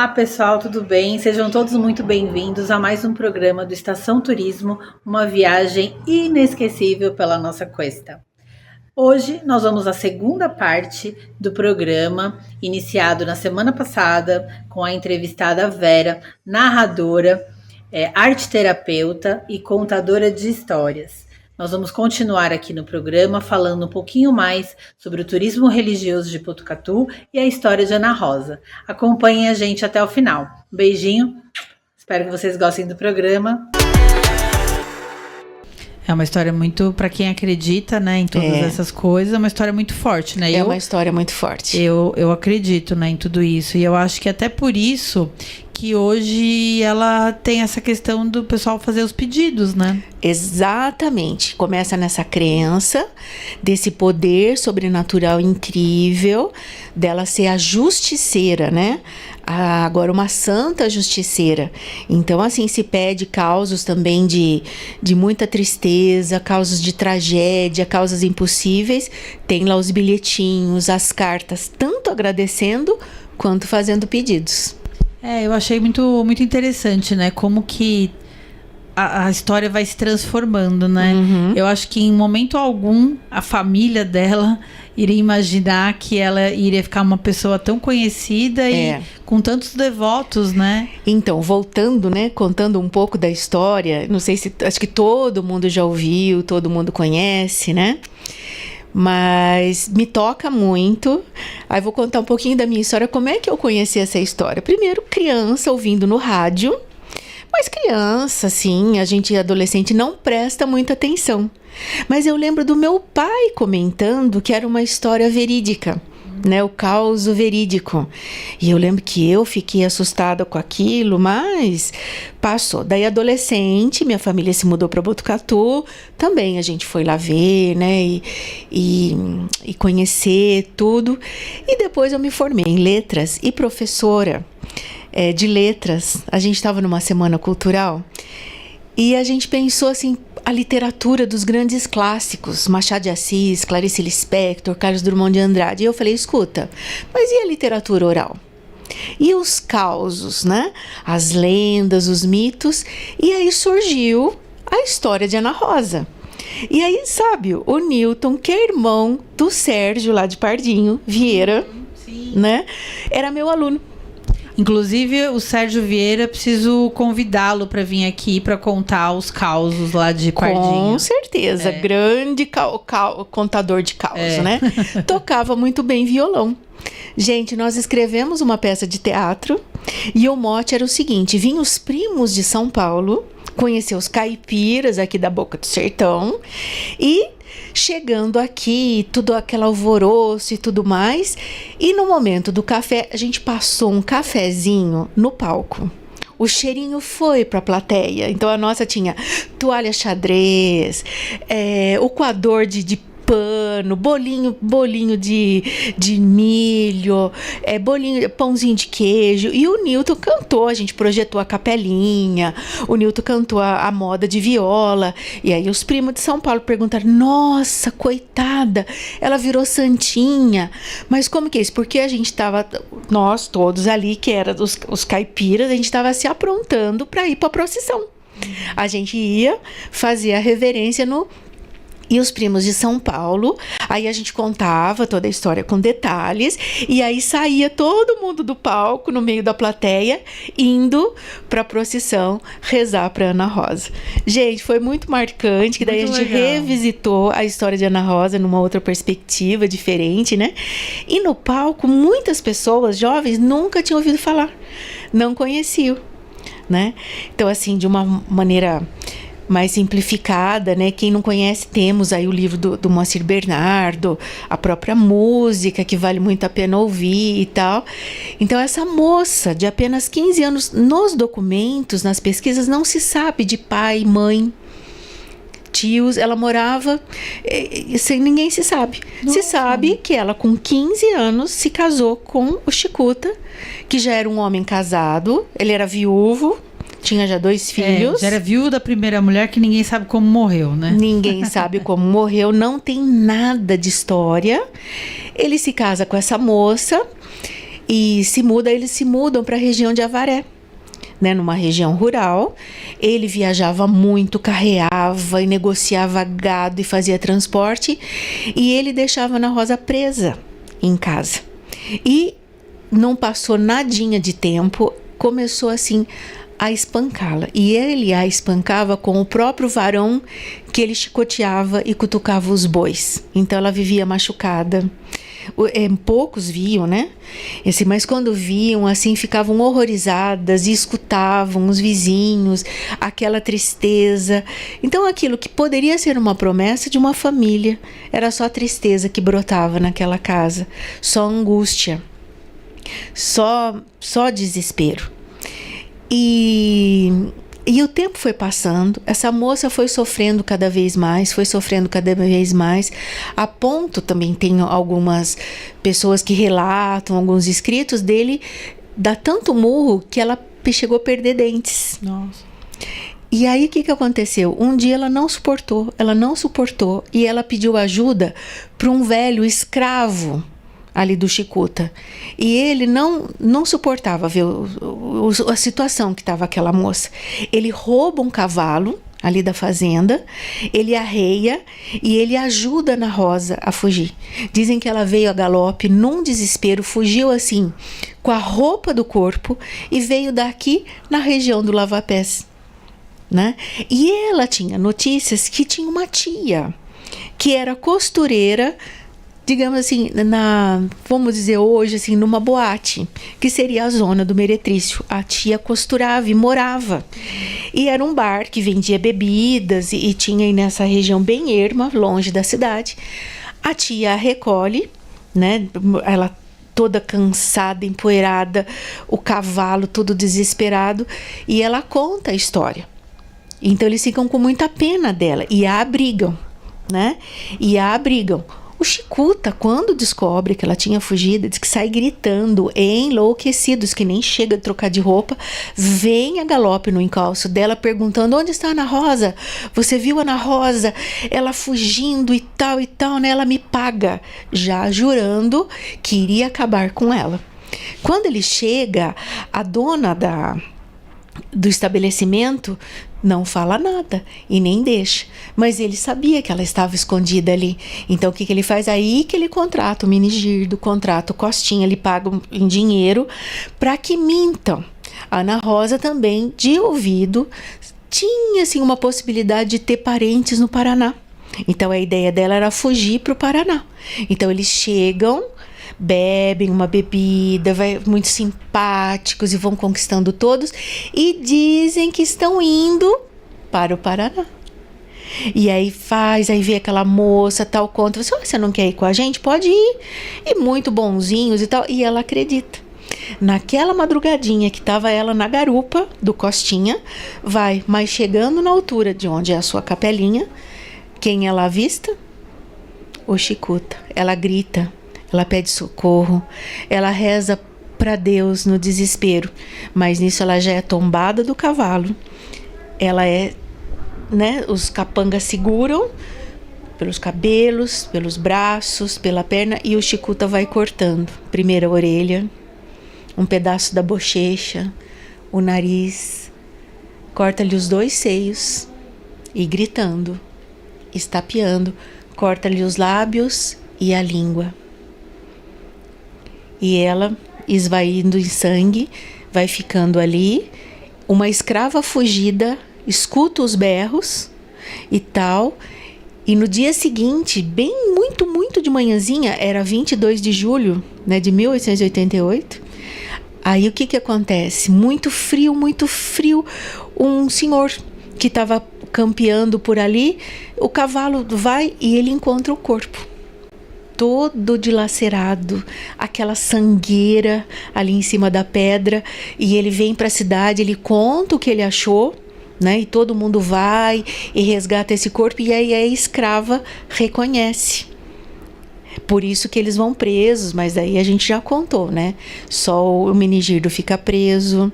Olá, pessoal, tudo bem? Sejam todos muito bem-vindos a mais um programa do Estação Turismo, uma viagem inesquecível pela nossa cuesta. Hoje nós vamos à segunda parte do programa, iniciado na semana passada com a entrevistada Vera, narradora, arte-terapeuta e contadora de histórias. Nós vamos continuar aqui no programa falando um pouquinho mais sobre o turismo religioso de Botucatu e a história de Ana Rosa. Acompanhem a gente até o final. Um beijinho, espero que vocês gostem do programa. É uma história muito, para quem acredita, né, em todas essas coisas, é uma história muito forte, né? Uma história muito forte. Eu acredito, né, em tudo isso. E eu acho que até por isso que hoje ela tem essa questão do pessoal fazer os pedidos, né? Exatamente. Começa nessa crença desse poder sobrenatural incrível, dela ser a justiceira, né? Agora, uma santa justiceira. Então, assim, se pede causos também de muita tristeza, causas de tragédia, causas impossíveis. Tem lá os bilhetinhos, as cartas, tanto agradecendo quanto fazendo pedidos. Eu achei muito, muito interessante, né? Como que a história vai se transformando, né? Uhum. Eu acho que em momento algum a família dela iria imaginar que ela iria ficar uma pessoa tão conhecida e com tantos devotos, né? Então, voltando, né? Contando um pouco da história, não sei se... Acho que todo mundo já ouviu, todo mundo conhece, né? Mas me toca muito. Aí vou contar um pouquinho da minha história. Como é que eu conheci essa história? Primeiro, criança, ouvindo no rádio. Mas criança, assim, a gente adolescente não presta muita atenção. Mas eu lembro do meu pai comentando que era uma história verídica, né? O caos verídico. E eu lembro que eu fiquei assustada com aquilo, mas passou. Daí, adolescente, minha família se mudou para Botucatu. Também a gente foi lá ver, né? E conhecer tudo. E depois eu me formei em letras e professora de letras. A gente estava numa semana cultural e a gente pensou assim, a literatura dos grandes clássicos, Machado de Assis, Clarice Lispector, Carlos Drummond de Andrade. E eu falei, escuta, mas e a literatura oral? E os causos, né? As lendas, os mitos. E aí surgiu a história de Ana Rosa. E aí, sabe, o Newton, que é irmão do Sérgio, lá de Pardinho, Vieira, né? Era meu aluno. Inclusive, o Sérgio Vieira, preciso convidá-lo para vir aqui para contar os causos lá de Pardinho. Com certeza, grande contador de causos, né? Tocava muito bem violão. Gente, nós escrevemos uma peça de teatro e o mote era o seguinte: vinham os primos de São Paulo, conhecer os caipiras aqui da Boca do Sertão e chegando aqui, tudo aquele alvoroço e tudo mais. E no momento do café, a gente passou um cafezinho no palco. O cheirinho foi para a plateia. Então a nossa tinha toalha xadrez, o coador de pano, bolinho de milho, pãozinho de queijo. E o Newton cantou, a gente projetou a capelinha, o Newton cantou a moda de viola. E aí os primos de São Paulo perguntaram, nossa, coitada, ela virou santinha. Mas como que é isso? Porque a gente estava, nós todos ali, que eram os caipiras, a gente estava se aprontando para ir para a procissão. A gente ia fazer a reverência e os primos de São Paulo, aí a gente contava toda a história com detalhes, e aí saía todo mundo do palco, no meio da plateia, indo pra procissão rezar pra Ana Rosa. Gente, foi muito marcante, que daí muito a gente revisitou a história de Ana Rosa numa outra perspectiva diferente, né? E no palco, muitas pessoas jovens nunca tinham ouvido falar, não conheciam, né? Então, assim, de uma maneira mais simplificada, né? Quem não conhece, temos aí o livro do Moacir Bernardo, a própria música, que vale muito a pena ouvir e tal. Então, essa moça de apenas 15 anos, nos documentos, nas pesquisas, não se sabe de pai, mãe, tios. Ela morava sem ninguém se sabe. Nossa. Se sabe que ela, com 15 anos, se casou com o Chicuta, que já era um homem casado, ele era viúvo, tinha já 2 filhos. Já era viúva da primeira mulher, que ninguém sabe como morreu, né? Ninguém sabe como morreu, não tem nada de história. Ele se casa com essa moça e eles se mudam para a região de Avaré, né, numa região rural. Ele viajava muito, carreava e negociava gado e fazia transporte, e ele deixava Ana Rosa presa em casa. E não passou nadinha de tempo, começou assim a espancá-la, e ele a espancava com o próprio varão que ele chicoteava e cutucava os bois. Então ela vivia machucada. Poucos viam, né? Mas quando viam, assim, ficavam horrorizadas e escutavam os vizinhos, aquela tristeza. Então aquilo que poderia ser uma promessa de uma família, era só tristeza que brotava naquela casa, só angústia, só desespero. E o tempo foi passando, essa moça foi sofrendo cada vez mais, a ponto, também tem algumas pessoas que relatam, alguns escritos dele, dá tanto murro que ela chegou a perder dentes. Nossa. E aí o que aconteceu? Um dia ela não suportou, e ela pediu ajuda para um velho escravo ali do Chicuta. E ele não suportava ver a situação que estava aquela moça. Ele rouba um cavalo ali da fazenda, ele arreia e ele ajuda Ana Rosa a fugir. Dizem que ela veio a galope num desespero, fugiu assim, com a roupa do corpo, e veio daqui na região do Lava-Pés, né? E ela tinha notícias que tinha uma tia que era costureira, digamos assim, vamos dizer hoje, assim, numa boate, que seria a zona do Meretrício. A tia costurava e morava. E era um bar que vendia bebidas e tinha aí nessa região bem erma, longe da cidade. A tia a recolhe, né? Ela toda cansada, empoeirada, o cavalo todo desesperado, e ela conta a história. Então eles ficam com muita pena dela e a abrigam, né? O Chicuta, quando descobre que ela tinha fugido, diz que sai gritando, enlouquecidos, que nem chega a trocar de roupa, vem a galope no encalço dela, perguntando: onde está a Ana Rosa? Você viu a Ana Rosa? Ela fugindo e tal, né? Ela me paga, já jurando que iria acabar com ela. Quando ele chega, a dona do estabelecimento não fala nada e nem deixa, mas ele sabia que ela estava escondida ali. Então o que ele faz? Aí que ele contrata o Minigirdo, contrata o Costinha, ele paga em dinheiro para que mintam. A Ana Rosa também, de ouvido, tinha assim uma possibilidade de ter parentes no Paraná. Então a ideia dela era fugir para o Paraná. Então eles chegam, bebem uma bebida, muito simpáticos, e vão conquistando todos, e dizem que estão indo para o Paraná. E aí vê aquela moça, tal, conta, você não quer ir com a gente? Pode ir. E muito bonzinhos e tal, e ela acredita. Naquela madrugadinha que estava ela na garupa do Costinha, mas chegando na altura de onde é a sua capelinha, quem ela avista? O Chicuta. Ela grita, ela pede socorro, ela reza para Deus no desespero, mas nisso ela já é tombada do cavalo. Ela né, os capangas seguram pelos cabelos, pelos braços, pela perna, e o Chicuta vai cortando. Primeiro a orelha, um pedaço da bochecha, o nariz, corta-lhe os 2 seios e gritando, estapeando, corta-lhe os lábios e a língua. E ela, esvaindo em sangue, vai ficando ali. Uma escrava fugida escuta os berros e tal. E no dia seguinte, bem muito de manhãzinha, era 22 de julho, né, de 1888. Aí o que acontece? Muito frio. Um senhor que estava campeando por ali, o cavalo vai e ele encontra o corpo todo dilacerado, aquela sangueira ali em cima da pedra, e ele vem para a cidade, ele conta o que ele achou, né? E todo mundo vai e resgata esse corpo, e aí a escrava reconhece. Por isso que eles vão presos, mas aí a gente já contou, né? Só o Minigirdo fica preso,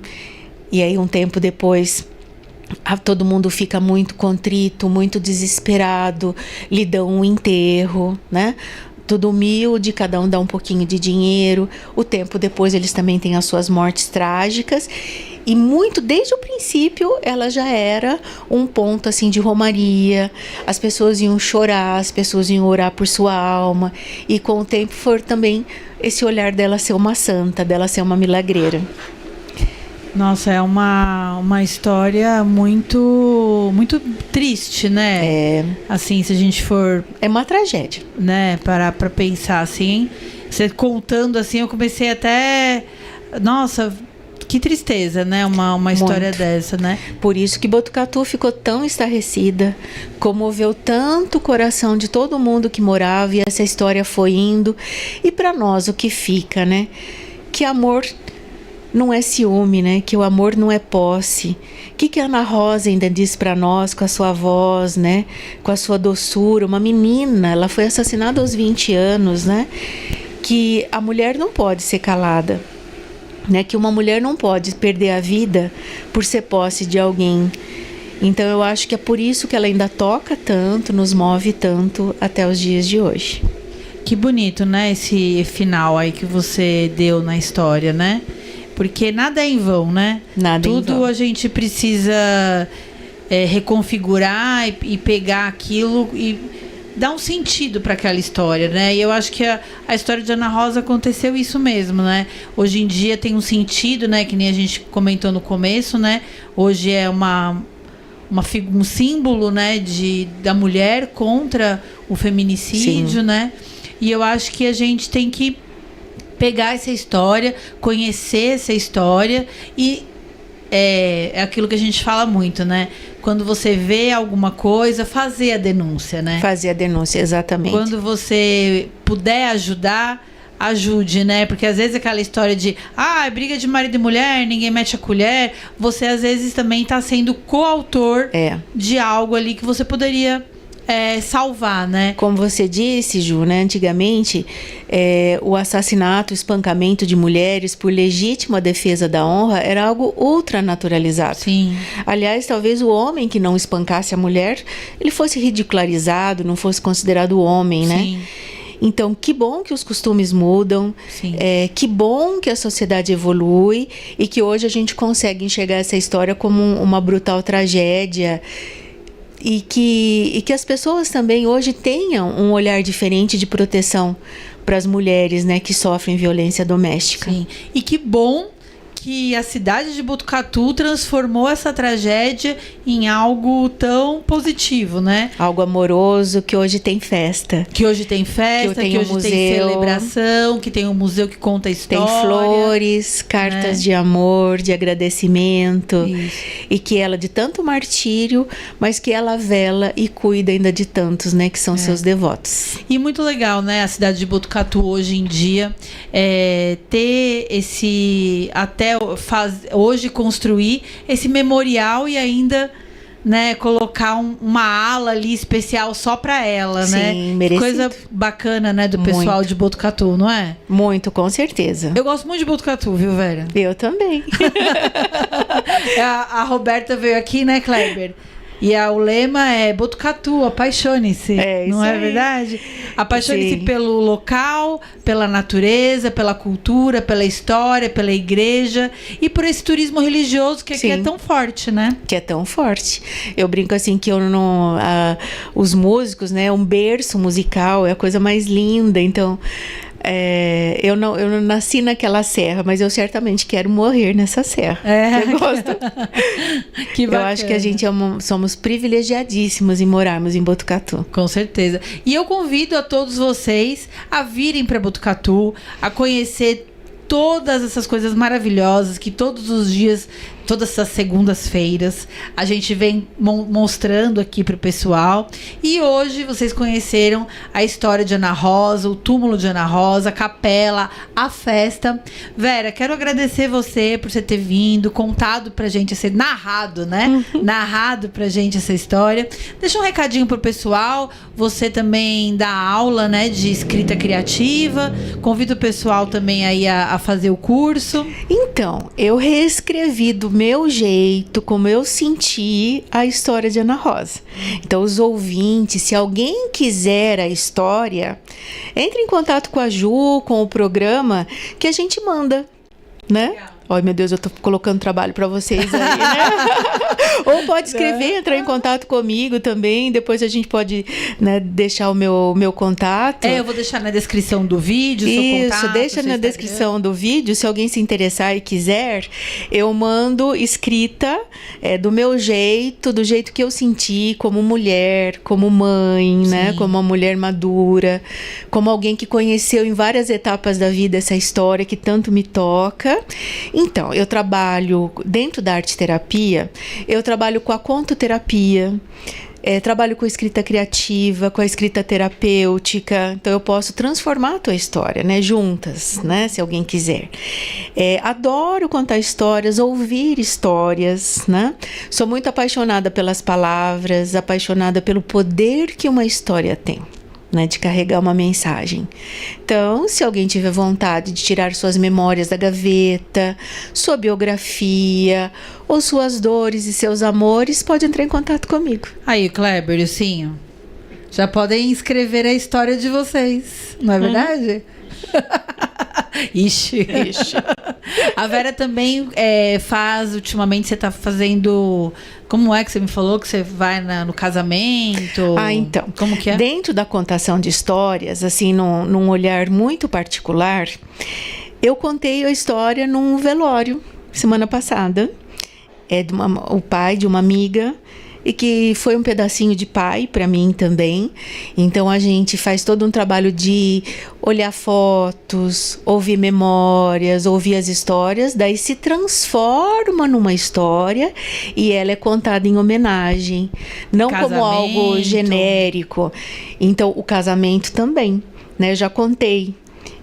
e aí um tempo depois todo mundo fica muito contrito, muito desesperado, lhe dão um enterro, né? tudo humilde, cada um dá um pouquinho de dinheiro. O tempo depois eles também têm as suas mortes trágicas. E muito, desde o princípio, ela já era um ponto assim de romaria. As pessoas iam chorar, as pessoas iam orar por sua alma. E com o tempo foi também esse olhar dela ser uma santa, dela ser uma milagreira. Nossa, é uma história muito triste, né? É. Assim, se a gente for... É uma tragédia. Né, parar pra pensar assim. Você contando assim, eu comecei até... Nossa, que tristeza, né? Uma história dessa, né? Por isso que Botucatu ficou tão estarrecida, comoveu tanto o coração de todo mundo que morava, e essa história foi indo. E para nós o que fica, né? Que amor não é ciúme, né? Que o amor não é posse. O que a Ana Rosa ainda diz para nós com a sua voz, né? Com a sua doçura. Uma menina, ela foi assassinada aos 20 anos, né? Que a mulher não pode ser calada, né? Que uma mulher não pode perder a vida por ser posse de alguém. Então eu acho que é por isso que ela ainda toca tanto, nos move tanto até os dias de hoje. Que bonito, né? Esse final aí que você deu na história, né? Porque nada é em vão, né? Nada Tudo em vão. A gente precisa reconfigurar e pegar aquilo e dar um sentido para aquela história, né? E eu acho que a história de Ana Rosa aconteceu isso mesmo, né? Hoje em dia tem um sentido, né? Que nem a gente comentou no começo, né? Hoje é um símbolo, né? Da mulher contra o feminicídio, sim, né? E eu acho que a gente tem que pegar essa história, conhecer essa história e é aquilo que a gente fala muito, né? Quando você vê alguma coisa, fazer a denúncia, né? Fazer a denúncia, exatamente. Quando você puder ajudar, ajude, né? Porque às vezes aquela história de briga de marido e mulher, ninguém mete a colher, você às vezes também está sendo coautor de algo ali que você poderia salvar, né? Como você disse, Ju, né? Antigamente, o assassinato, o espancamento de mulheres por legítima defesa da honra era algo ultranaturalizado. Sim. Aliás, talvez o homem que não espancasse a mulher, ele fosse ridicularizado, não fosse considerado homem, né? Sim. Então, que bom que os costumes mudam, que bom que a sociedade evolui e que hoje a gente consegue enxergar essa história como uma brutal tragédia. E que as pessoas também hoje tenham um olhar diferente de proteção para as mulheres, né, que sofrem violência doméstica. Sim. E que bom que a cidade de Botucatu transformou essa tragédia em algo tão positivo, né? Algo amoroso, que hoje tem festa. Que hoje tem festa, que hoje museu, tem celebração, que tem um museu que conta a história. Tem flores, cartas de amor, de agradecimento. Isso. E que ela, de tanto martírio, mas que ela vela e cuida ainda de tantos, né? Que são seus devotos. E muito legal, né? A cidade de Botucatu hoje em dia ter esse... hoje construir esse memorial e ainda, né, colocar uma ala ali especial só para ela, né? Sim, merecido. Coisa bacana, né, do pessoal de Botucatu, não é? Muito, com certeza. Eu gosto muito de Botucatu, viu, Vera? Eu também. A Roberta veio aqui, né, Kleber? E o lema é Botucatu, apaixone-se. Não é verdade? Apaixone-se pelo local, pela natureza, pela cultura, pela história, pela igreja e por esse turismo religioso que aqui é tão forte, né? Que é tão forte. Eu brinco assim que os músicos, né? Um berço musical é a coisa mais linda. Então... eu não nasci naquela serra, mas eu certamente quero morrer nessa serra. Eu gosto. Que bacana. Eu acho que a gente somos privilegiadíssimos em morarmos em Botucatu. Com certeza. E eu convido a todos vocês a virem para Botucatu, a conhecer todas essas coisas maravilhosas que todos os dias, todas essas segundas-feiras, a gente vem mostrando aqui pro pessoal. E hoje vocês conheceram a história de Ana Rosa, o túmulo de Ana Rosa, a capela, a festa. Vera, quero agradecer você por você ter vindo, contado pra gente, ser narrado, né? Narrado pra gente essa história. Deixa um recadinho pro pessoal. Você também dá aula, né, de escrita criativa. Convido o pessoal também aí a fazer o curso. Então, eu reescrevi do meu jeito, como eu senti a história de Ana Rosa. Então, os ouvintes, se alguém quiser a história, entre em contato com a Ju, com o programa, que a gente manda, né? Ai, meu Deus, eu tô colocando trabalho para vocês aí, né? Ou pode escrever, entrar em contato comigo também. Depois a gente pode, né, deixar o meu contato. Eu vou deixar na descrição do vídeo. Isso, deixa na descrição do vídeo. Se alguém se interessar e quiser, eu mando escrita do meu jeito, do jeito que eu senti como mulher, como mãe, né? Como uma mulher madura, como alguém que conheceu em várias etapas da vida essa história que tanto me toca. Então, eu trabalho dentro da arte terapia, eu trabalho com a contoterapia, trabalho com escrita criativa, com a escrita terapêutica. Então, eu posso transformar a tua história, né? Juntas, né? Se alguém quiser. Adoro contar histórias, ouvir histórias, né? Sou muito apaixonada pelas palavras, apaixonada pelo poder que uma história tem, né, de carregar uma mensagem. Então, se alguém tiver vontade de tirar suas memórias da gaveta, sua biografia, ou suas dores e seus amores, pode entrar em contato comigo. Aí, Kleber e o Cinho, já podem escrever a história de vocês, não é verdade? Ixi. A Vera também faz, ultimamente você está fazendo... Como é que você me falou que você vai no casamento? Então. Como que é? Dentro da contação de histórias, assim, num olhar muito particular, eu contei a história num velório, semana passada. O pai de uma amiga, e que foi um pedacinho de pai para mim também. Então a gente faz todo um trabalho de olhar fotos, ouvir memórias, ouvir as histórias, daí se transforma numa história e ela é contada em homenagem, não como algo genérico. Então o casamento também, né? Eu já contei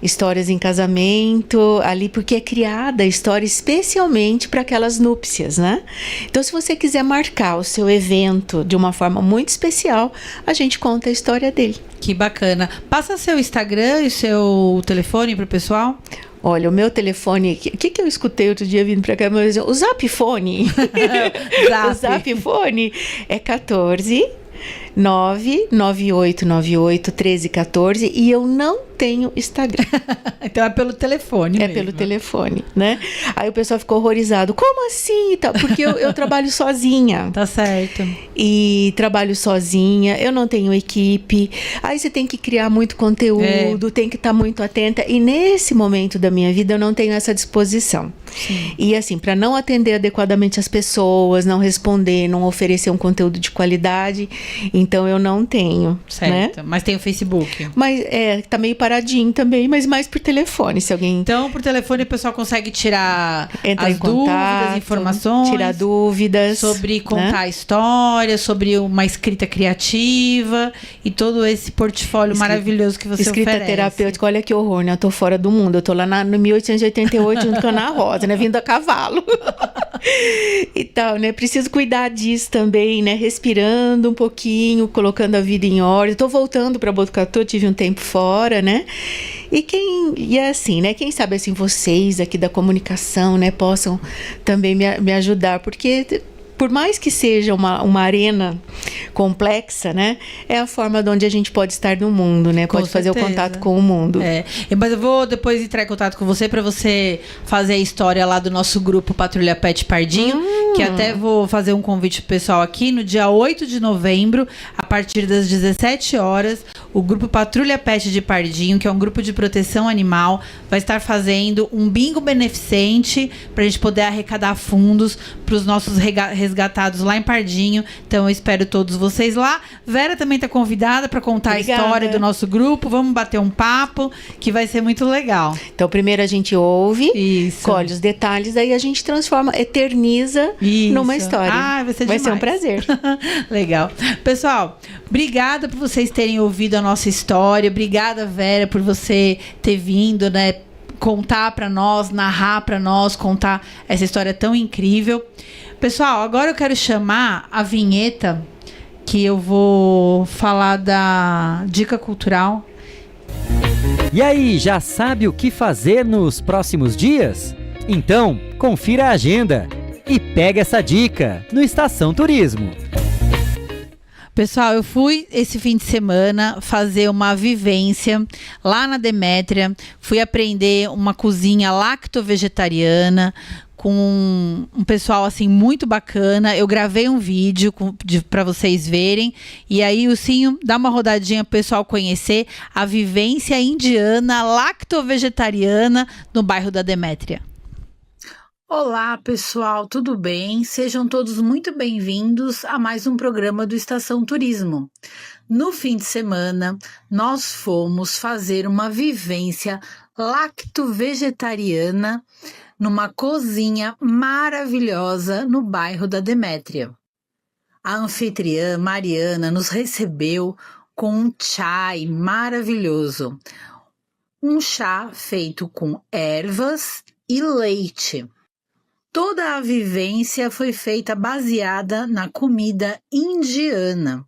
histórias em casamento ali, porque é criada a história especialmente para aquelas núpcias, né? Então, se você quiser marcar o seu evento de uma forma muito especial, a gente conta a história dele. Que bacana. Passa seu Instagram e seu telefone para o pessoal. Olha, o meu telefone, o que eu escutei outro dia vindo para cá? O Zapfone. O Zapfone é 14 99898 1314 e eu não tenho Instagram. Então é pelo telefone mesmo. Pelo telefone, né? Aí o pessoal ficou horrorizado. Como assim? Porque eu trabalho sozinha. Tá certo. E trabalho sozinha, eu não tenho equipe. Aí você tem que criar muito conteúdo, tem que estar muito atenta. E nesse momento da minha vida eu não tenho essa disposição. Sim. E assim, para não atender adequadamente as pessoas, não responder, não oferecer um conteúdo de qualidade, então eu não tenho. Certo. Né? Mas tem o Facebook. Mas tá meio paradinho também, mas mais por telefone, se alguém... Então, por telefone o pessoal consegue tirar as dúvidas, informações. Tirar dúvidas. Sobre contar a história, sobre uma escrita criativa e todo esse portfólio maravilhoso que você escrita oferece. Terapêutica, olha que horror, né? Eu tô fora do mundo, eu tô lá no 1888 junto com a Ana Rosa, né? Vindo a cavalo. E tal, né? Preciso cuidar disso também, né? Respirando um pouquinho, colocando a vida em ordem. Tô voltando para Botucatu, tive um tempo fora, né? E é assim, né? Quem sabe assim, vocês aqui da comunicação, né? Possam também me ajudar, porque... Por mais que seja uma arena complexa, né? É a forma de onde a gente pode estar no mundo, né? Pode fazer o contato com o mundo. Mas eu vou depois entrar em contato com você para você fazer a história lá do nosso grupo Patrulha Pet Pardinho, que até vou fazer um convite pro pessoal aqui no dia 8 de novembro, a partir das 17 horas, o grupo Patrulha Pet de Pardinho, que é um grupo de proteção animal, vai estar fazendo um bingo beneficente para a gente poder arrecadar fundos para os nossos resgatados lá em Pardinho. Então eu espero todos vocês lá. Vera também está convidada para contar a história do nosso grupo. Vamos bater um papo que vai ser muito legal. Então primeiro a gente ouve, colhe os detalhes, aí a gente transforma, eterniza numa história. Vai ser um prazer. Legal. Pessoal, obrigada por vocês terem ouvido a nossa história. Obrigada, Vera, por você ter vindo, né? Contar para nós, narrar para nós, contar essa história tão incrível. Pessoal, agora eu quero chamar a vinheta, que eu vou falar da dica cultural. E aí, já sabe o que fazer nos próximos dias? Então, confira a agenda. E pega essa dica no Estação Turismo. Pessoal, eu fui esse fim de semana fazer uma vivência lá na Demétria. Fui aprender uma cozinha lacto-vegetariana com um pessoal assim muito bacana. Eu gravei um vídeo para vocês verem. E aí o Cinho dá uma rodadinha para o pessoal conhecer a vivência indiana lacto-vegetariana no bairro da Demétria. Olá, pessoal, tudo bem? Sejam todos muito bem-vindos a mais um programa do Estação Turismo. No fim de semana, nós fomos fazer uma vivência lacto-vegetariana numa cozinha maravilhosa no bairro da Demétria. A anfitriã Mariana nos recebeu com um chai maravilhoso. Um chá feito com ervas e leite. Toda a vivência foi feita baseada na comida indiana.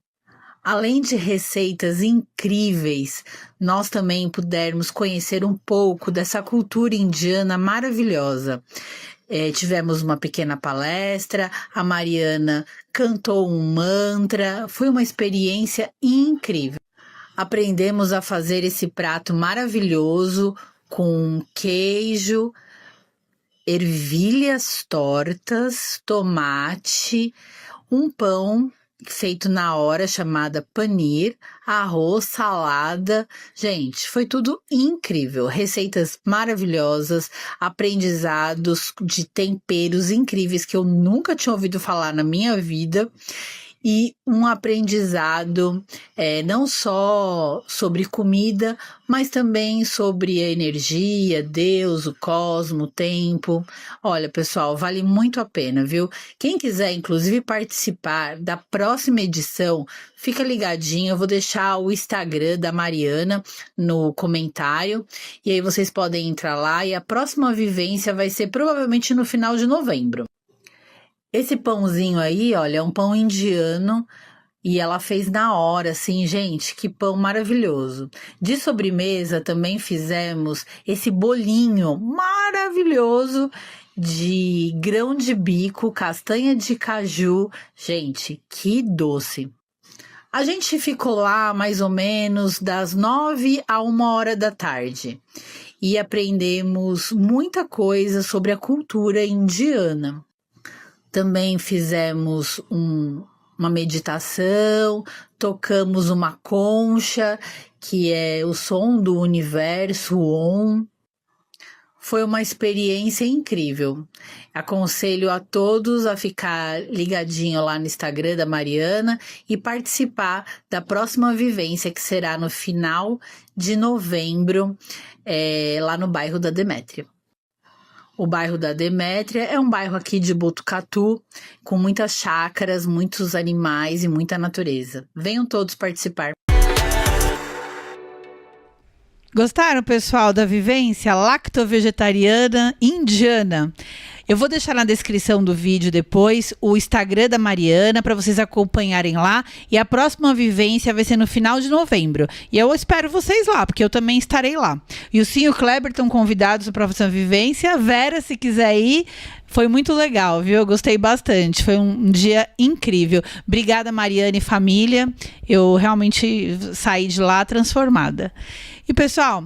Além de receitas incríveis, nós também pudemos conhecer um pouco dessa cultura indiana maravilhosa. Tivemos uma pequena palestra, a Mariana cantou um mantra, foi uma experiência incrível. Aprendemos a fazer esse prato maravilhoso com queijo, ervilhas tortas, tomate, um pão feito na hora chamada panir, arroz, salada. Gente, foi tudo incrível. Receitas maravilhosas, aprendizados de temperos incríveis que eu nunca tinha ouvido falar na minha vida. E um aprendizado não só sobre comida, mas também sobre a energia, Deus, o cosmo, o tempo. Olha, pessoal, vale muito a pena, viu? Quem quiser, inclusive, participar da próxima edição, fica ligadinho. Eu vou deixar o Instagram da Mariana no comentário. E aí vocês podem entrar lá. E a próxima vivência vai ser provavelmente no final de novembro. Esse pãozinho aí, olha, é um pão indiano e ela fez na hora, assim, gente, que pão maravilhoso. De sobremesa também fizemos esse bolinho maravilhoso de grão de bico, castanha de caju. Gente, que doce! A gente ficou lá mais ou menos das 9 a 1h da tarde e aprendemos muita coisa sobre a cultura indiana. Também fizemos uma meditação, tocamos uma concha, que é o som do universo, o Om. Foi uma experiência incrível. Aconselho a todos a ficar ligadinho lá no Instagram da Mariana e participar da próxima vivência, que será no final de novembro, lá no bairro da Demétria. O bairro da Demétria é um bairro aqui de Botucatu, com muitas chácaras, muitos animais e muita natureza. Venham todos participar. Gostaram, pessoal, da vivência lacto-vegetariana indiana? Eu vou deixar na descrição do vídeo depois o Instagram da Mariana para vocês acompanharem lá. E a próxima vivência vai ser no final de novembro. E eu espero vocês lá, porque eu também estarei lá. E o Cinho e o Kleber estão convidados para a próxima vivência. Vera, se quiser ir, foi muito legal, viu? Eu gostei bastante. Foi um dia incrível. Obrigada, Mariana e família. Eu realmente saí de lá transformada. E, pessoal,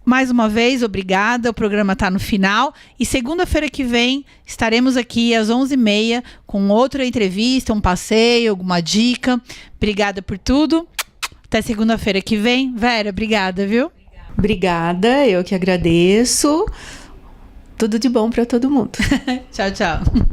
mais uma vez, obrigada. O programa está no final. E segunda-feira que vem estaremos aqui às 11h30 com outra entrevista, um passeio, alguma dica. Obrigada por tudo. Até segunda-feira que vem. Vera, obrigada, viu? Obrigada, eu que agradeço. Tudo de bom para todo mundo. Tchau, tchau.